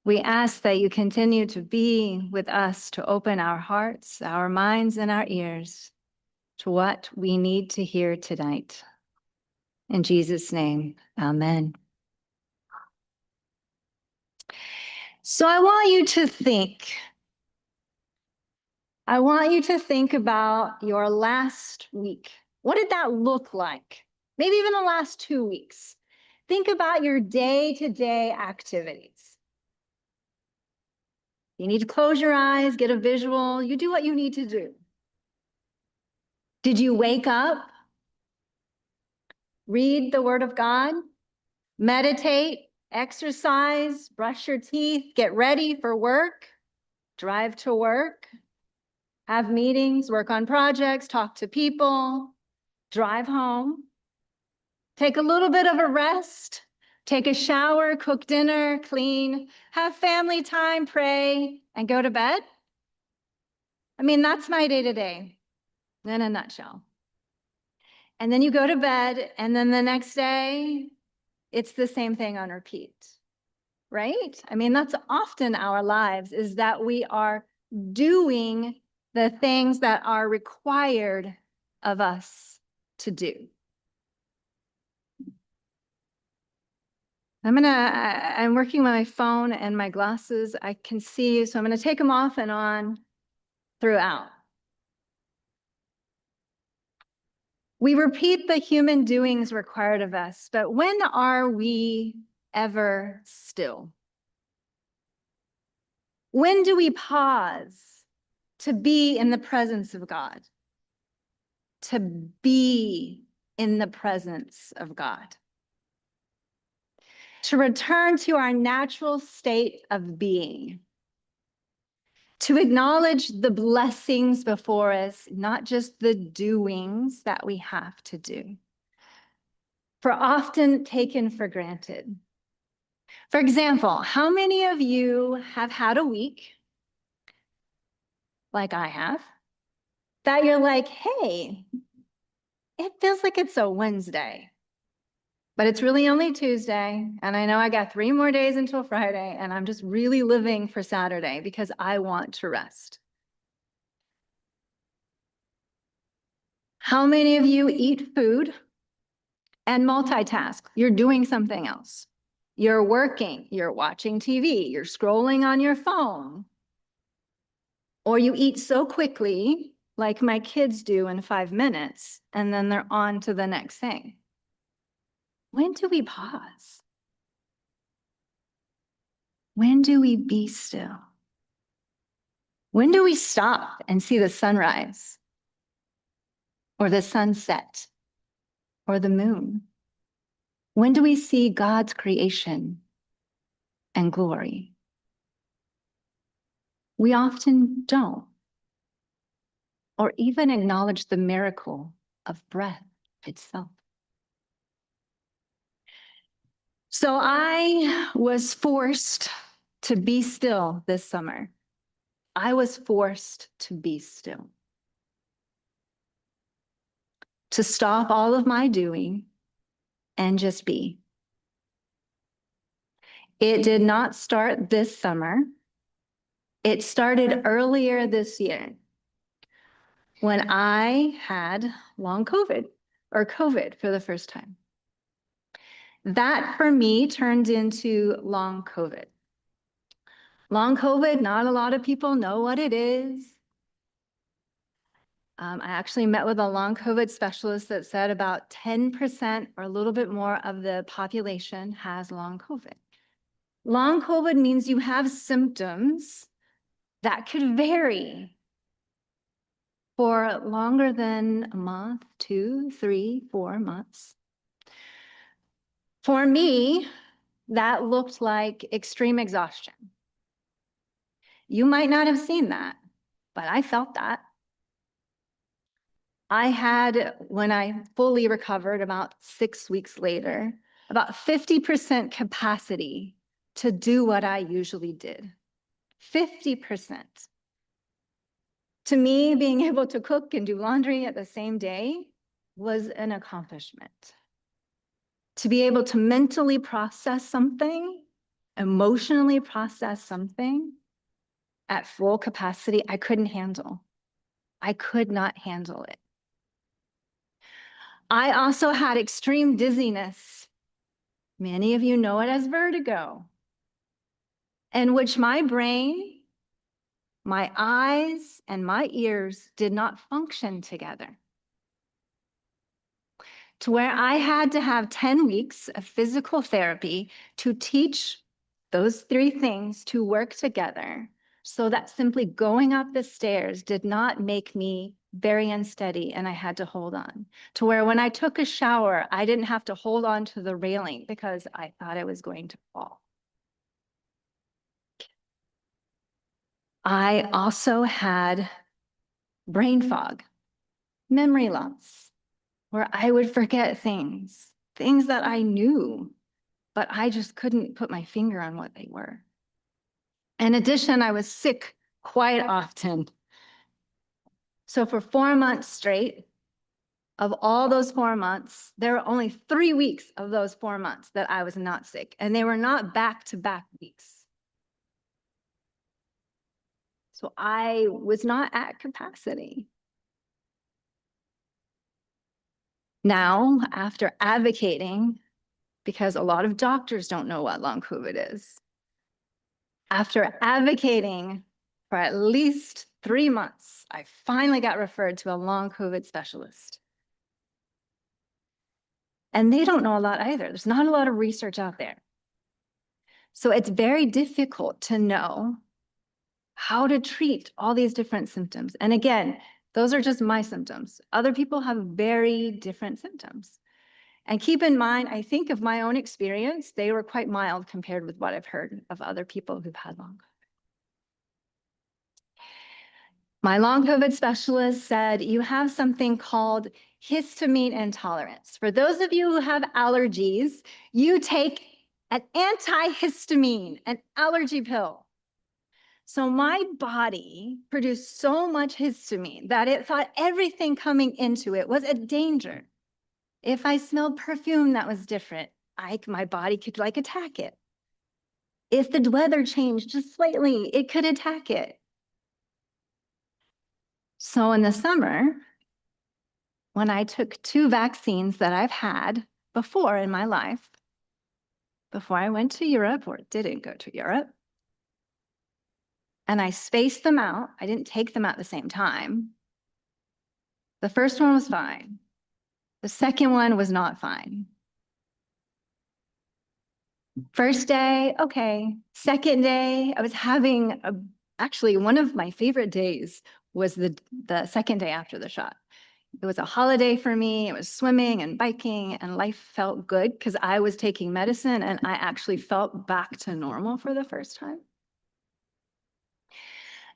We ask that you continue to be with us, to open our hearts, our minds, and our ears to what we need to hear tonight. In Jesus' name, amen. So I want you to think. I want you to think about your last week. What did that look like? Maybe even the last 2 weeks. Think about your day-to-day activities. You need to close your eyes, get a visual. You do what you need to do. Did you wake up, read the Word of God, meditate, exercise, brush your teeth, get ready for work, drive to work, have meetings, work on projects, talk to people, drive home, take a little bit of a rest, take a shower, cook dinner, clean, have family time, pray, and go to bed? I mean, that's my day-to-day in a nutshell. And then you go to bed, and then the next day, it's the same thing on repeat, right? I mean, that's often our lives, is that we are doing the things that are required of us to do. I'm working with my phone and my glasses. I can see you, so I'm gonna take them off and on throughout. We repeat the human doings required of us, but when are we ever still? When do we pause to be in the presence of God? To be in the presence of God. To return to our natural state of being. To acknowledge the blessings before us, not just the doings that we have to do, for often taken for granted. For example, how many of you have had a week, like I have, that you're like, hey, it feels like it's a Wednesday, but it's really only Tuesday, and I know I got 3 more days until Friday, and I'm just really living for Saturday because I want to rest. How many of you eat food and multitask? You're doing something else. You're working, you're watching TV, you're scrolling on your phone. Or you eat so quickly, like my kids do in 5 minutes, and then they're on to the next thing. When do we pause? When do we be still? When do we stop and see the sunrise? Or the sunset? Or the moon? When do we see God's creation and glory? We often don't, or even acknowledge the miracle of breath itself. So I was forced to be still this summer. I was forced to be still. To stop all of my doing and just be. It did not start this summer. It started earlier this year when I had long COVID, or COVID for the first time. That for me turned into long COVID. Long COVID, not a lot of people know what it is. I actually met with a long COVID specialist that said about 10% or a little bit more of the population has long COVID. Long COVID means you have symptoms that could vary for longer than a month, 2, 3, 4 months. For me, that looked like extreme exhaustion. You might not have seen that, but I felt that. I had, when I fully recovered about 6 weeks later, about 50% capacity to do what I usually did. 50%. To me, being able to cook and do laundry at the same day was an accomplishment. To be able to mentally process something emotionally process something at full capacity I couldn't handle. I could not handle it. I also had extreme dizziness. Many of you know it as vertigo, in which my brain, my eyes, and my ears did not function together, to where I had to have 10 weeks of physical therapy to teach those three things to work together, so that simply going up the stairs did not make me very unsteady and I had to hold on. To where when I took a shower, I didn't have to hold on to the railing because I thought I was going to fall. I also had brain fog, memory loss, where I would forget things that I knew, but I just couldn't put my finger on what they were. In addition, I was sick quite often. So for 4 months straight, of all those 4 months, there were only 3 weeks of those 4 months that I was not sick, and they were not back-to-back weeks. So I was not at capacity. Now, after advocating, because a lot of doctors don't know what long COVID is, after advocating for at least 3 months, I finally got referred to a long COVID specialist. And they don't know a lot either. There's not a lot of research out there. So it's very difficult to know how to treat all these different symptoms. And again, those are just my symptoms. Other people have very different symptoms. And keep in mind, I think of my own experience, they were quite mild compared with what I've heard of other people who've had long COVID. My long COVID specialist said, you have something called histamine intolerance. For those of you who have allergies, you take an antihistamine, an allergy pill. So my body produced so much histamine that it thought everything coming into it was a danger. If I smelled perfume that was different, my body could attack it. If the weather changed just slightly, it could attack it. So in the summer, when I took 2 vaccines that I've had before in my life, before I went to Europe or didn't go to Europe, and I spaced them out, I didn't take them at the same time. The first one was fine. The second one was not fine. First day, okay. Second day, I was having actually one of my favorite days was the second day after the shot. It was a holiday for me. It was swimming and biking, and life felt good because I was taking medicine and I actually felt back to normal for the first time.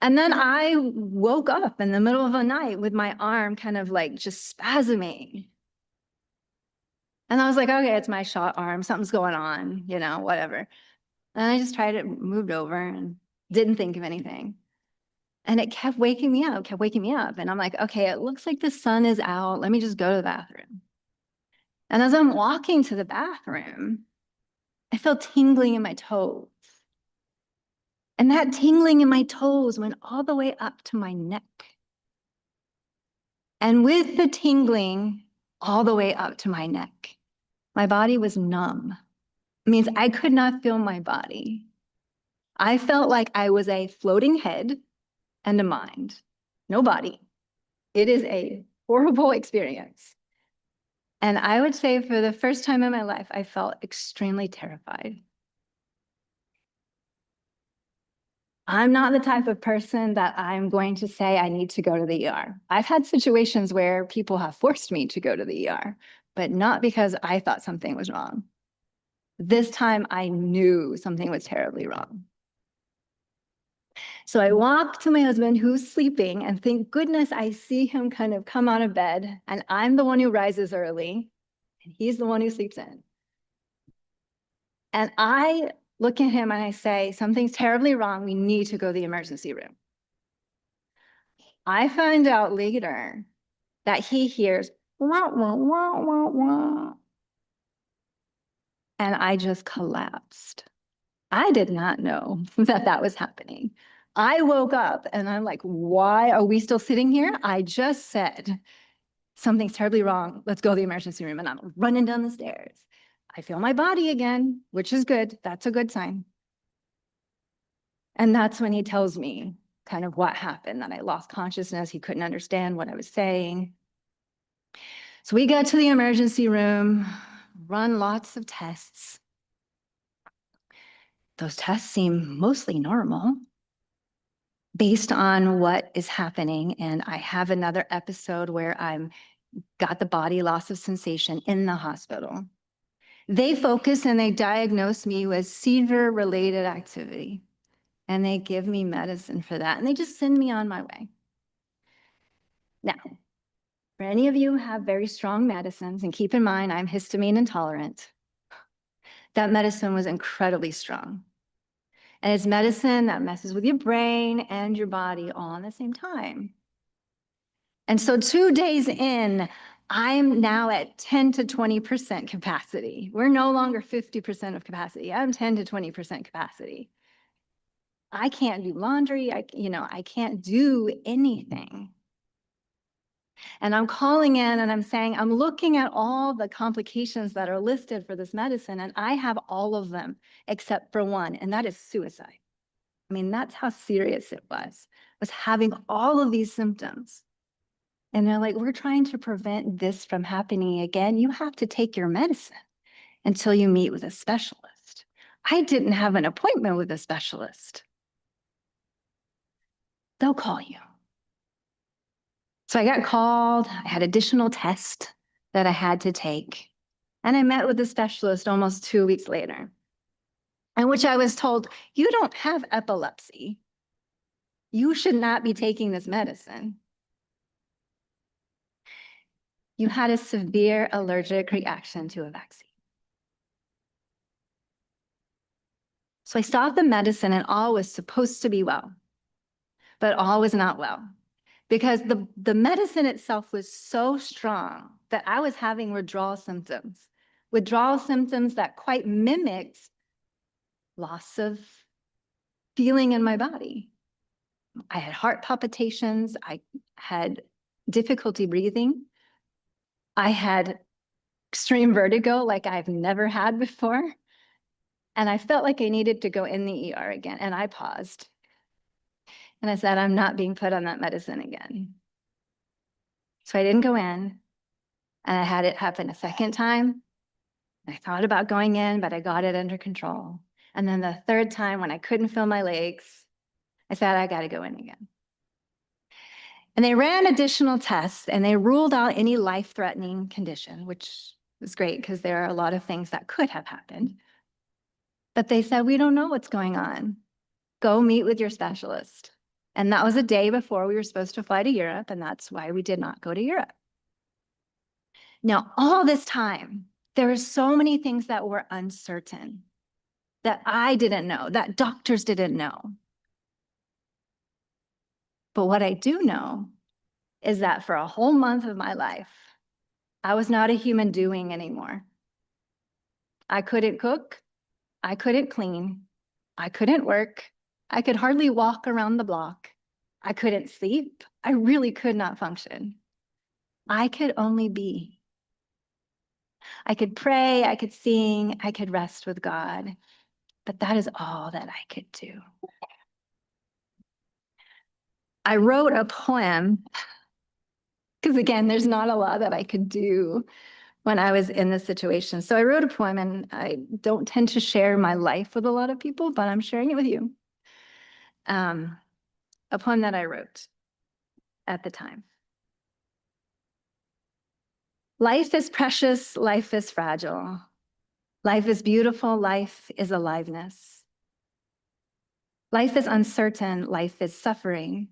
And then I woke up in the middle of the night with my arm kind of just spasming. And I was like, okay, it's my shot arm. Something's going on, whatever. And I just tried it, moved over and didn't think of anything. And it kept waking me up, And I'm like, okay, it looks like the sun is out. Let me just go to the bathroom. And as I'm walking to the bathroom, I felt tingling in my toes. And that tingling in my toes went all the way up to my neck. And with the tingling all the way up to my neck, my body was numb. It means I could not feel my body. I felt like I was a floating head and a mind, no body. It is a horrible experience. And I would say for the first time in my life, I felt extremely terrified. I'm not the type of person that I'm going to say I need to go to the ER. I've had situations where people have forced me to go to the ER, but not because I thought something was wrong. This time I knew something was terribly wrong. So I walk to my husband who's sleeping, and thank goodness I see him kind of come out of bed, and I'm the one who rises early, and he's the one who sleeps in. And I look at him and I say, something's terribly wrong. We need to go to the emergency room. I find out later that he hears, wah, wah, wah, wah, wah. And I just collapsed. I did not know that that was happening. I woke up and I'm like, why are we still sitting here? I just said something's terribly wrong. Let's go to the emergency room. And I'm running down the stairs. I feel my body again, which is good. That's a good sign. And that's when he tells me kind of what happened, that I lost consciousness. He couldn't understand what I was saying. So we get to the emergency room, run lots of tests. Those tests seem mostly normal based on what is happening. And I have another episode where I'm got the body loss of sensation in the hospital. They focus and they diagnose me with seizure-related activity. And they give me medicine for that. And they just send me on my way. Now, for any of you who have very strong medicines, and keep in mind, I'm histamine intolerant, that medicine was incredibly strong. And it's medicine that messes with your brain and your body all at the same time. And so 2 days in, I'm now at 10 to 20% capacity. We're no longer 50% of capacity. I'm 10 to 20% capacity. I can't do laundry. I can't do anything. And I'm calling in and I'm saying, I'm looking at all the complications that are listed for this medicine, and I have all of them except for one, and that is suicide. I mean, that's how serious it was having all of these symptoms. And they're like, we're trying to prevent this from happening again. You have to take your medicine until you meet with a specialist. I didn't have an appointment with a specialist. They'll call you. So I got called, I had additional tests that I had to take, and I met with a specialist almost 2 weeks later, in which I was told, you don't have epilepsy. You should not be taking this medicine. You had a severe allergic reaction to a vaccine. So I stopped the medicine and all was supposed to be well, but all was not well, because the medicine itself was so strong that I was having withdrawal symptoms that quite mimicked loss of feeling in my body. I had heart palpitations. I had difficulty breathing. I had extreme vertigo like I've never had before. And I felt like I needed to go in the ER again. And I paused. And I said, I'm not being put on that medicine again. So I didn't go in. And I had it happen a second time. I thought about going in, but I got it under control. And then the third time, when I couldn't feel my legs, I said, I got to go in again. And they ran additional tests and they ruled out any life-threatening condition, which was great because there are a lot of things that could have happened. But they said, we don't know what's going on. Go meet with your specialist. And that was a day before we were supposed to fly to Europe, and that's why we did not go to Europe. Now, all this time, there were so many things that were uncertain, that I didn't know, that doctors didn't know. But what I do know is that for a whole month of my life, I was not a human doing anymore. I couldn't cook. I couldn't clean. I couldn't work. I could hardly walk around the block. I couldn't sleep. I really could not function. I could only be. I could pray, I could sing, I could rest with God, but that is all that I could do. I wrote a poem, because again, there's not a lot that I could do when I was in this situation. So I wrote a poem, and I don't tend to share my life with a lot of people, but I'm sharing it with you. A poem that I wrote at the time. Life is precious, life is fragile. Life is beautiful, life is aliveness. Life is uncertain, life is suffering.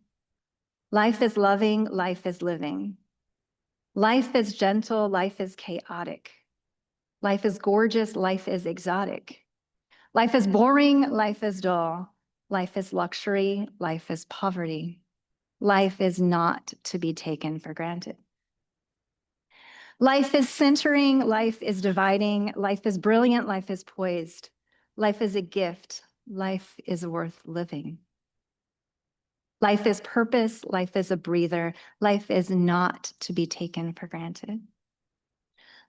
Life is loving, life is living. Life is gentle, life is chaotic. Life is gorgeous, life is exotic. Life is boring, life is dull. Life is luxury, life is poverty. Life is not to be taken for granted. Life is centering, life is dividing, life is brilliant, life is poised. Life is a gift. Life is worth living. Life is purpose. Life is a breather. Life is not to be taken for granted.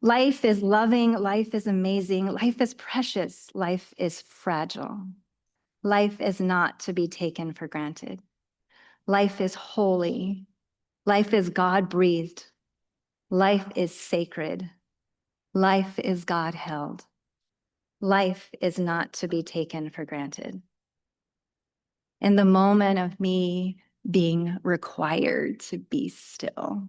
Life is loving. Life is amazing. Life is precious. Life is fragile. Life is not to be taken for granted. Life is holy. Life is God-breathed. Life is sacred. Life is God-held. Life is not to be taken for granted. In the moment of me being required to be still,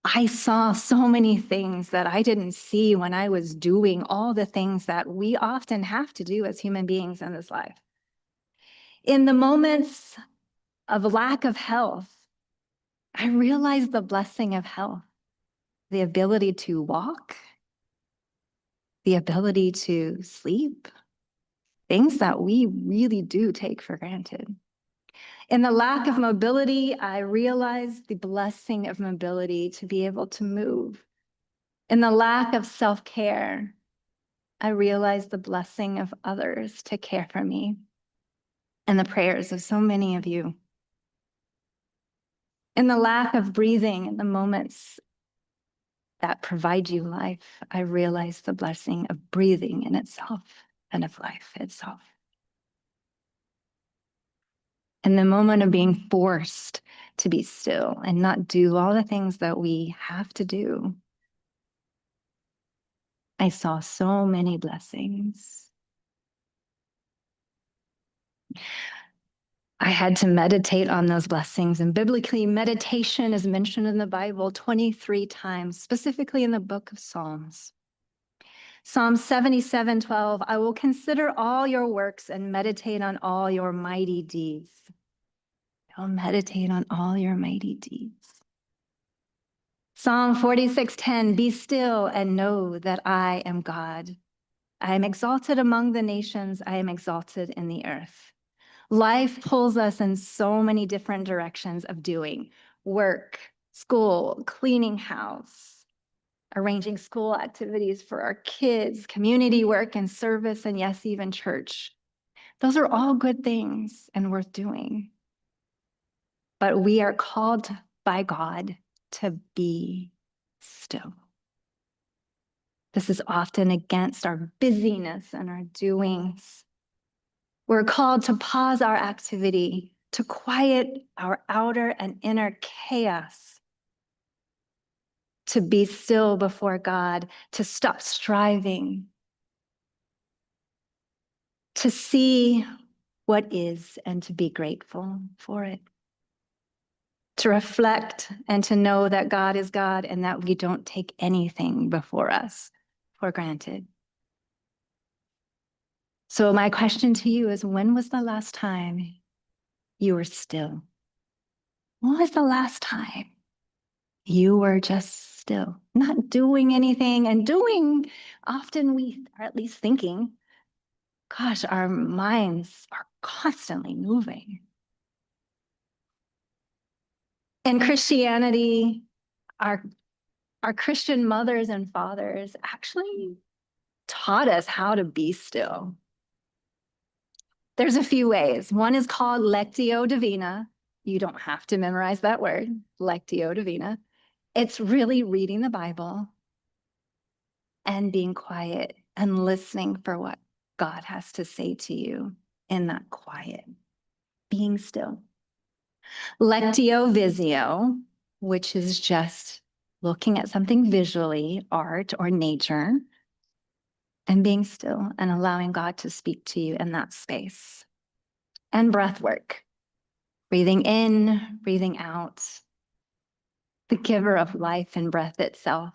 I saw so many things that I didn't see when I was doing all the things that we often have to do as human beings in this life. In the moments of lack of health, I realized the blessing of health, the ability to walk, the ability to sleep, things that we really do take for granted. In the lack of mobility, I realized the blessing of mobility to be able to move. In the lack of self-care, I realized the blessing of others to care for me and the prayers of so many of you. In the lack of breathing, in the moments that provide you life, I realized the blessing of breathing in itself and of life itself. In the moment of being forced to be still and not do all the things that we have to do, I saw so many blessings. I had to meditate on those blessings, and biblically, meditation is mentioned in the Bible 23 times, specifically in the book of Psalms. Psalm 77:12, I will consider all your works and meditate on all your mighty deeds. I'll meditate on all your mighty deeds. Psalm 46:10, be still and know that I am God. I am exalted among the nations. I am exalted in the earth. Life pulls us in so many different directions of doing work, school, cleaning house, arranging school activities for our kids, community work and service, and yes, even church. Those are all good things and worth doing. But we are called by God to be still. This is often against our busyness and our doings. We're called to pause our activity, to quiet our outer and inner chaos, to be still before God, to stop striving, to see what is and to be grateful for it, to reflect and to know that God is God and that we don't take anything before us for granted. So my question to you is, when was the last time you were still? When was the last time you were just still, not doing anything? And doing, often we are at least thinking, gosh, our minds are constantly moving. In Christianity, our Christian mothers and fathers actually taught us how to be still. There's a few ways. One is called Lectio Divina. You don't have to memorize that word, Lectio Divina. It's really reading the Bible and being quiet and listening for what God has to say to you in that quiet, being still. Lectio Visio, which is just looking at something visually, art or nature, and being still and allowing God to speak to you in that space. And breath work, breathing in, breathing out, the giver of life and breath itself,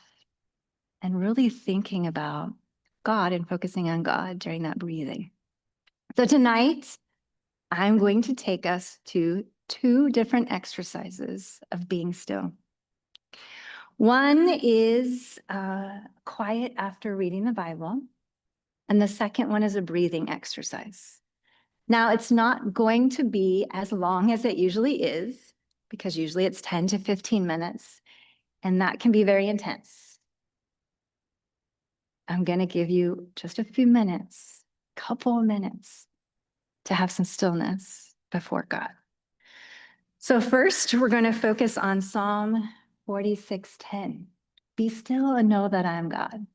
and really thinking about God and focusing on God during that breathing. So tonight, I'm going to take us to 2 different exercises of being still. One is quiet after reading the Bible, and the second one is a breathing exercise. Now, it's not going to be as long as it usually is, because usually it's 10 to 15 minutes, and that can be very intense. I'm going to give you just a few minutes couple of minutes to have some stillness before God. So first, we're going to focus on Psalm 46:10. Be still and know that I am God.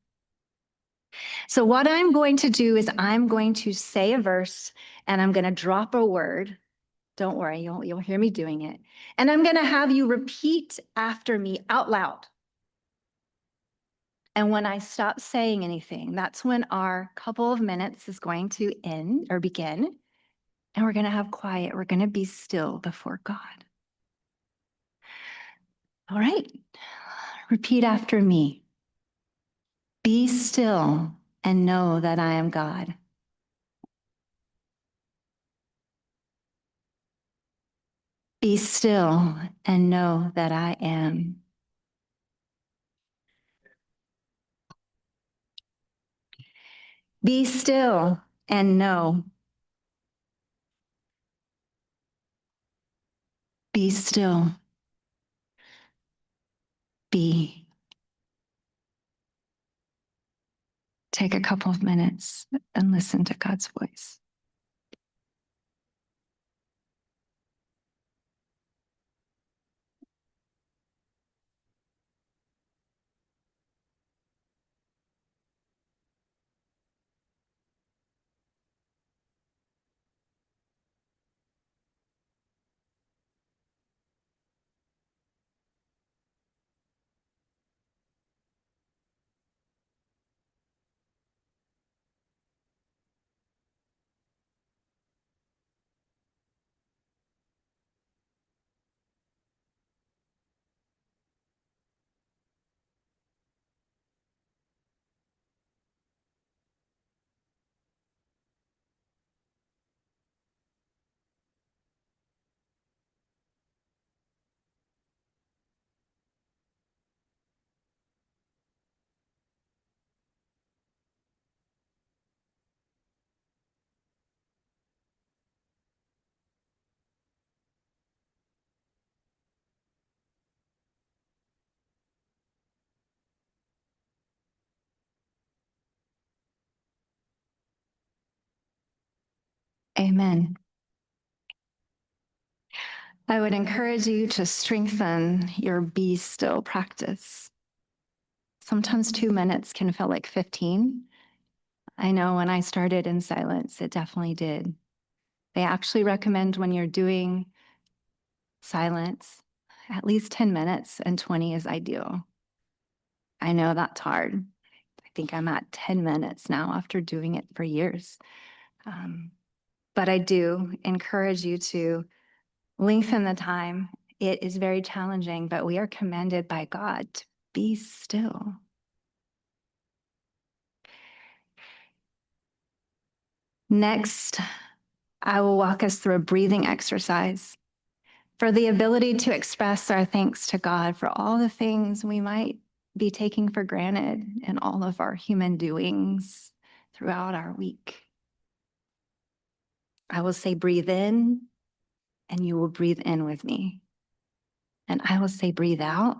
So what I'm going to do is I'm going to say a verse and I'm going to drop a word. Don't worry, you'll hear me doing it. And I'm going to have you repeat after me out loud. And when I stop saying anything, that's when our couple of minutes is going to end or begin. And we're going to have quiet. We're going to be still before God. All right. Repeat after me. Be still and know that I am God. Be still and know that I am. Be still and know. Be still. Be. Take a couple of minutes and listen to God's voice. Amen. I would encourage you to strengthen your be still practice. Sometimes 2 minutes can feel like 15. I know when I started in silence, it definitely did. They actually recommend when you're doing silence, at least 10 minutes, and 20 is ideal. I know that's hard. I think I'm at 10 minutes now after doing it for years. But I do encourage you to lengthen the time. It is very challenging, but we are commanded by God to be still. Next, I will walk us through a breathing exercise for the ability to express our thanks to God for all the things we might be taking for granted in all of our human doings throughout our week. I will say, breathe in, and you will breathe in with me. And I will say, breathe out,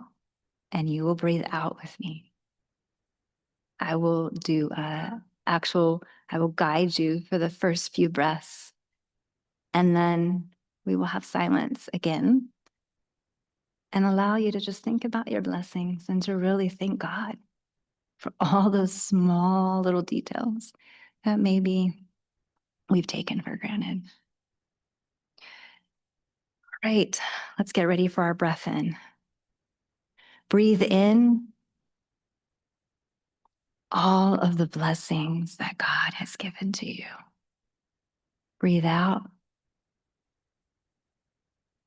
and you will breathe out with me. I will I will guide you for the first few breaths. And then we will have silence again and allow you to just think about your blessings and to really thank God for all those small little details that maybe we've taken for granted. All right, let's get ready for our breath in. Breathe in all of the blessings that God has given to you. Breathe out.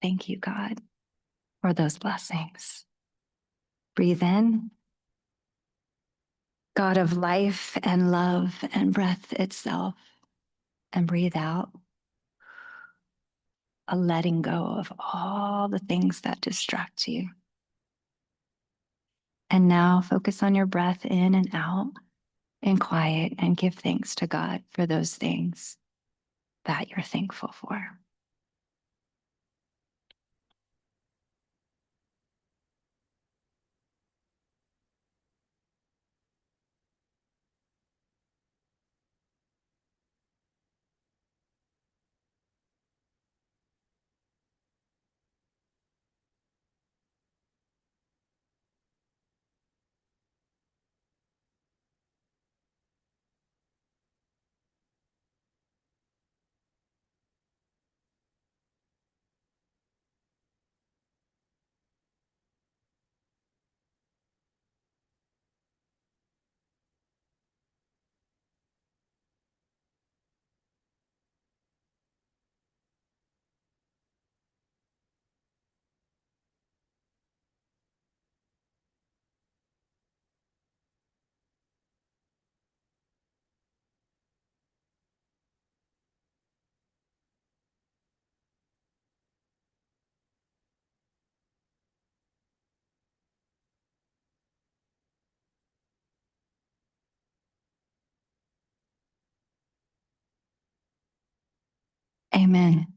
Thank you, God, for those blessings. Breathe in. God of life and love and breath itself. And breathe out. A letting go of all the things that distract you. And now focus on your breath in and out in quiet and give thanks to God for those things that you're thankful for. Amen.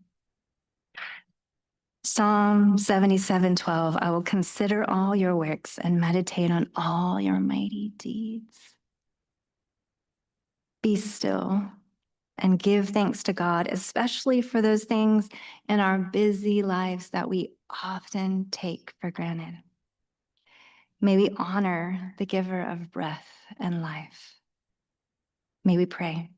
Psalm 77:12, I will consider all your works and meditate on all your mighty deeds. Be still and give thanks to God, especially for those things in our busy lives that we often take for granted. May we honor the giver of breath and life. May we pray.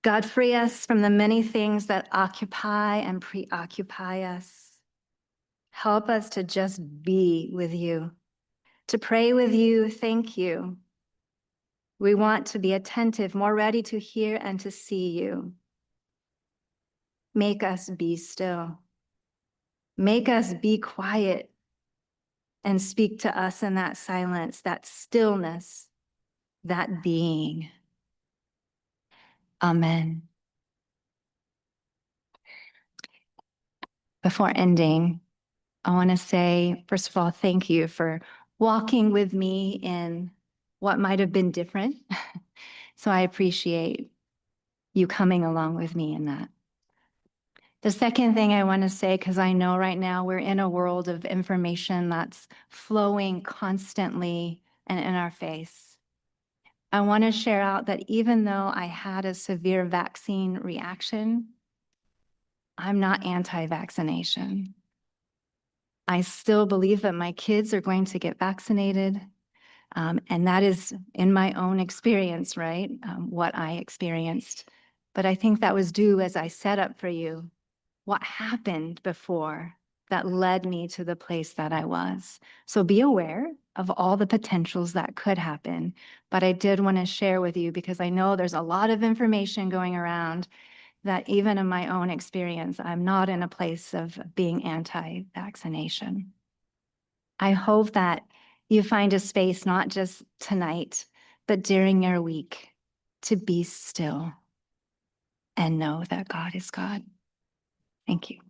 God, free us from the many things that occupy and preoccupy us. Help us to just be with you, to pray with you, thank you. We want to be attentive, more ready to hear and to see you. Make us be still. Make us be quiet and speak to us in that silence, that stillness, that being. Amen. Before ending, I want to say, first of all, thank you for walking with me in what might have been different. So I appreciate you coming along with me in that. The second thing I want to say, because I know right now we're in a world of information that's flowing constantly and in our face. I want to share out that even though I had a severe vaccine reaction, I'm not anti-vaccination. I still believe that my kids are going to get vaccinated. And that is in my own experience, right? What I experienced. But I think that was due, as I set up for you, what happened before that led me to the place that I was. So be aware of all the potentials that could happen. But I did want to share with you because I know there's a lot of information going around that even in my own experience, I'm not in a place of being anti-vaccination. I hope that you find a space, not just tonight, but during your week, to be still and know that God is God. Thank you.